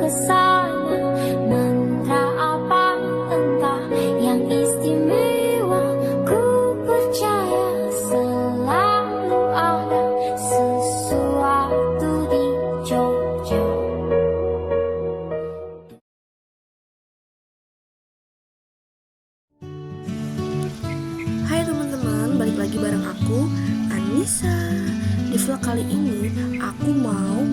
pesona. Mantra apa entah yang istimewa, ku percaya selalu ada sesuatu di Jogja. Hai teman-teman, balik lagi bareng aku, Anissa. Di vlog kali ini, aku mau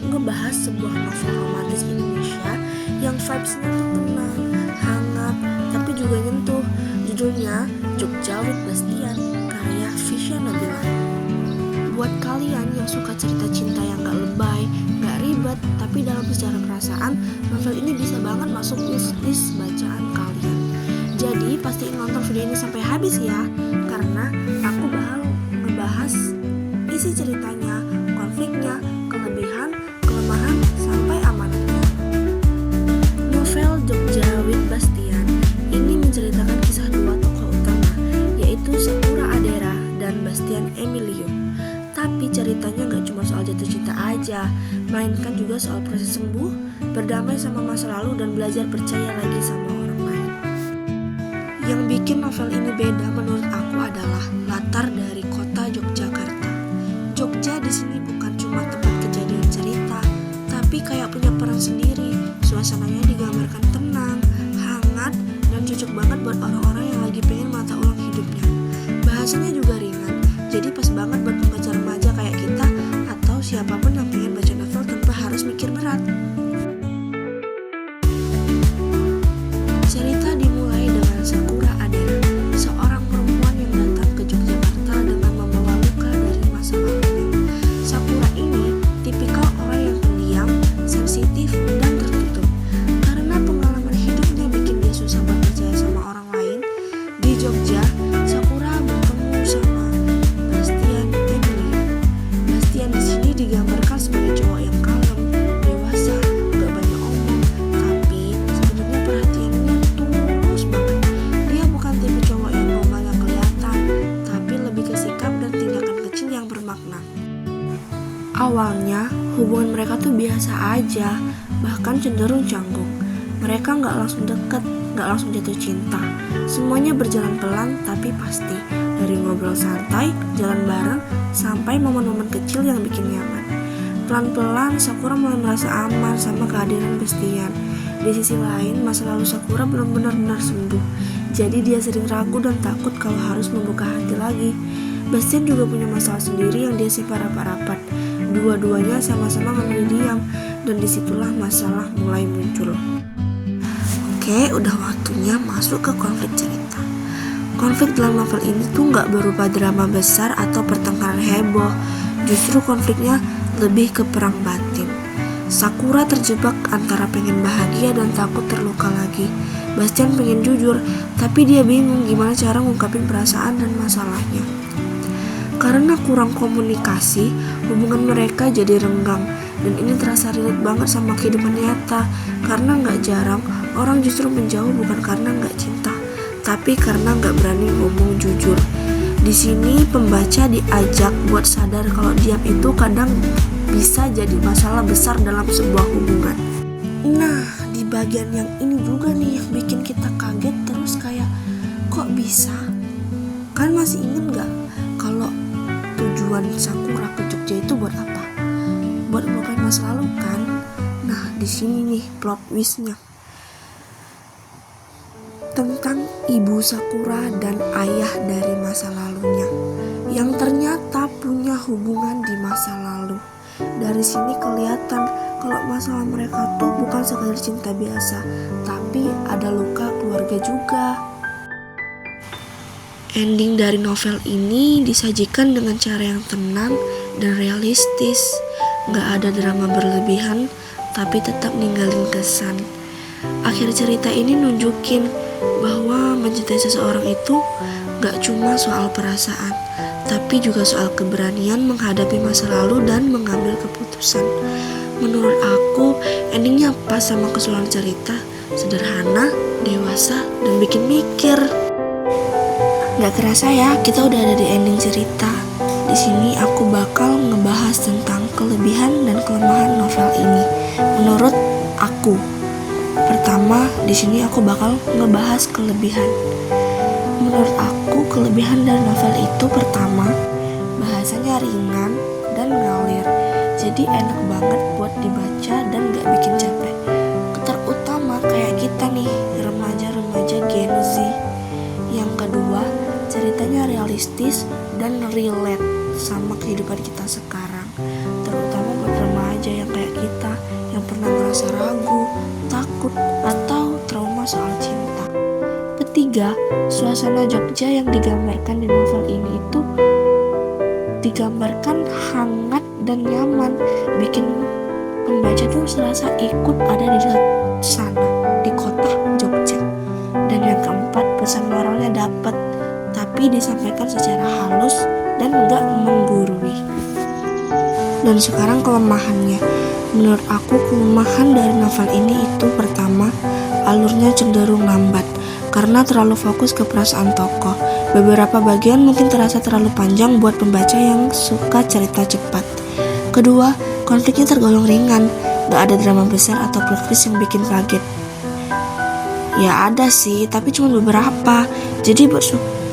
ngebahas sebuah novel romantis Indonesia yang vibes-nya tuh tenang, hangat, tapi juga nyentuh. Judulnya Jogja with Bastian, karya Fisya Nabila. Buat kalian yang suka cerita cinta yang gak lebay, gak ribet, tapi dalam sejarah perasaan, novel ini bisa banget masuk list bacaan kalian. Jadi pastiin nonton video ini sampai habis ya, karena aku bakal ngebahas isi ceritanya, konfliknya, kelebihan, kelemahan, sampai amanatnya. Novel Jogja with Bastian ini menceritakan kisah dua tokoh utama, yaitu Sakura Adera dan Bastian Emilio. Tapi ceritanya gak cuma soal jatuh cinta aja, melainkan juga soal proses sembuh, berdamai sama masa lalu, dan belajar percaya lagi sama orang lain. Yang bikin novel ini beda menurut aku adalah latar dari kota Yogyakarta. Jogja di sini bukan cuma tempat kejadian cerita, tapi kayak punya peran sendiri. Suasananya digambarkan tenang, hangat, dan cocok banget buat orang-orang yang lagi pengen mata ulang hidupnya. Bahasanya juga ringan, jadi pas banget buat pembaca remaja kayak kita atau siapapun yang pengen baca novel tanpa harus mikir berat. Cerita dimulai dengan Sakura Adera, seorang perempuan yang datang ke Yogyakarta dengan membawa luka dari masa lalunya. Sakura ini tipikal orang yang pendiam, sensitif, dan tertutup. Karena pengalaman hidupnya bikin dia susah buat percaya sama orang lain, di Jogja, Sakura bertemu sama Bastian Emilio. Bastian di sini digambarkan sebagai cowok yang kalem, dewasa, gak banyak omong, tapi sebenarnya perhatiannya tulus banget. Dia bukan tipe cowok yang gombal yang kelihatan, tapi lebih ke sikap dan tindakan kecil yang bermakna. Awalnya hubungan mereka tuh biasa aja, bahkan cenderung canggung. Mereka gak langsung deket, gak langsung jatuh cinta. Semuanya berjalan pelan tapi pasti. Dari ngobrol santai, jalan bareng, sampai momen-momen kecil yang bikin nyaman. Pelan-pelan Sakura mulai merasa aman sama kehadiran Bastian. Di sisi lain, masa lalu Sakura belum benar-benar sembuh. Jadi dia sering ragu dan takut kalau harus membuka hati lagi. Bastian juga punya masalah sendiri yang dia simpan rapat-rapat. Dua-duanya sama-sama memilih diam, dan disitulah masalah mulai muncul. Oke, udah waktunya masuk ke konflik cerita. Konflik dalam novel ini tuh gak berupa drama besar atau pertengkaran heboh. Justru konfliknya lebih ke perang batin. Sakura terjebak antara pengen bahagia dan takut terluka lagi. Bastian pengen jujur, tapi dia bingung gimana cara ngungkapin perasaan dan masalahnya. Karena kurang komunikasi, hubungan mereka jadi renggang. Dan ini terasa relate banget sama kehidupan nyata. Karena gak jarang orang justru menjauh bukan karena gak cinta, tapi karena gak berani ngomong jujur. Di sini pembaca diajak buat sadar kalau diam itu kadang bisa jadi masalah besar dalam sebuah hubungan. Nah, di bagian yang ini juga nih yang bikin kita kaget terus kayak kok bisa? Kan masih inget gak kalau tujuan Sakura ke Jogja itu buat apa? Buat melupain masa lalu kan? Nah, di sini nih plot twist-nya. Tentang ibu Sakura dan ayah dari masa lalunya yang ternyata punya hubungan di masa lalu. Dari sini kelihatan kalau masalah mereka tuh bukan sekadar cinta biasa, tapi ada luka keluarga juga. Ending dari novel ini disajikan dengan cara yang tenang dan realistis. Gak ada drama berlebihan, tapi tetap ninggalin kesan. Akhir cerita ini nunjukin bahwa mencintai seseorang itu gak cuma soal perasaan, tapi juga soal keberanian menghadapi masa lalu dan mengambil keputusan. Menurut aku, endingnya pas sama keseluruhan cerita, sederhana, dewasa, dan bikin mikir. Gak kerasa ya, kita udah ada di ending cerita. Di sini aku bakal ngebahas tentang kelebihan dan kelemahan novel ini menurut aku. Pertama, di sini aku bakal ngebahas kelebihan. Menurut aku, kelebihan dari novel itu pertama, bahasanya ringan dan ngalir. Jadi enak banget buat dibaca dan gak bikin capek. Terutama kayak kita nih, remaja-remaja Gen Z. Yang kedua, ceritanya realistis dan relate sama kehidupan kita sekarang. Terutama buat remaja yang kayak kita, yang pernah ngerasa ragu, takut, atau trauma soal cinta. Ketiga, suasana Jogja yang digambarkan di novel ini itu digambarkan hangat dan nyaman, bikin pembaca tuh serasa ikut ada di sana, di kota Jogja. Dan yang keempat, pesan moralnya dapat, tapi disampaikan secara halus dan gak menggurui. Dan sekarang kelemahannya. Menurut aku kelemahan dari novel ini itu pertama, alurnya cenderung lambat karena terlalu fokus ke perasaan tokoh. Beberapa bagian mungkin terasa terlalu panjang buat pembaca yang suka cerita cepat. Kedua, konfliknya tergolong ringan, gak ada drama besar atau plot twist yang bikin kaget. Ya ada sih, tapi cuma beberapa. Jadi buat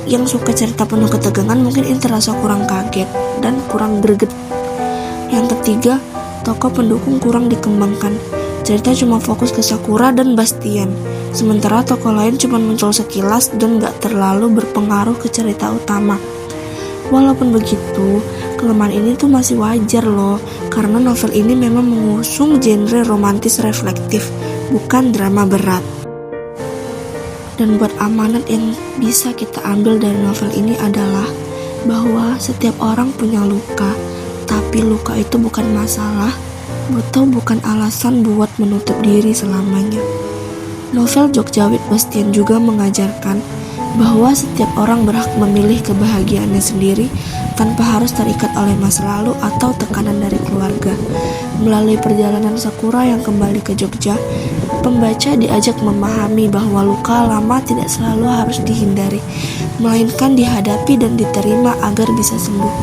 yang suka cerita penuh ketegangan mungkin ini terasa kurang kaget dan kurang greget. Yang ketiga, tokoh pendukung kurang dikembangkan. Cerita cuma fokus ke Sakura dan Bastian, sementara tokoh lain cuma muncul sekilas dan gak terlalu berpengaruh ke cerita utama. Walaupun begitu, kelemahan ini tuh masih wajar loh, karena novel ini memang mengusung genre romantis reflektif, bukan drama berat. Dan buat amanat yang bisa kita ambil dari novel ini adalah bahwa setiap orang punya luka, tapi luka itu bukan masalah atau bukan alasan buat menutup diri selamanya. Novel Jogjawit Bastian juga mengajarkan bahwa setiap orang berhak memilih kebahagiaannya sendiri tanpa harus terikat oleh masa lalu atau tekanan dari keluarga. Melalui perjalanan Sakura yang kembali ke Jogja, pembaca diajak memahami bahwa luka lama tidak selalu harus dihindari, melainkan dihadapi dan diterima agar bisa sembuh.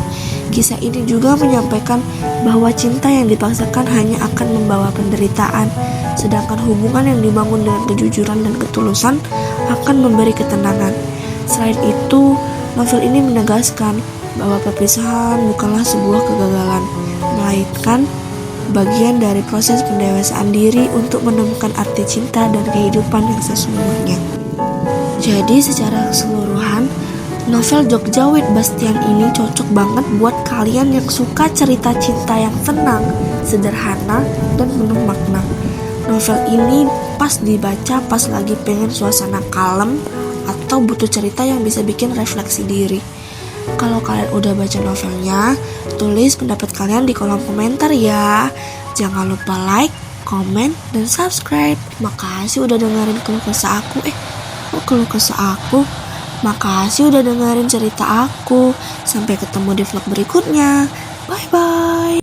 Kisah ini juga menyampaikan bahwa cinta yang dipaksakan hanya akan membawa penderitaan, sedangkan hubungan yang dibangun dengan kejujuran dan ketulusan akan memberi ketenangan. Selain itu, novel ini menegaskan bahwa perpisahan bukanlah sebuah kegagalan, melainkan bagian dari proses pendewasaan diri untuk menemukan arti cinta dan kehidupan yang sesungguhnya. Jadi secara keseluruhan, novel Jogjawit Bastian ini cocok banget buat kalian yang suka cerita cinta yang tenang, sederhana, dan penuh makna. Novel ini pas dibaca pas lagi pengen suasana kalem atau butuh cerita yang bisa bikin refleksi diri. Kalau kalian udah baca novelnya, tulis pendapat kalian di kolom komentar ya. Jangan lupa like, komen, dan subscribe. Makasih udah dengerin keluh kesah aku. Keluh kesah aku? Makasih udah dengerin cerita aku. Sampai ketemu di vlog berikutnya. Bye-bye.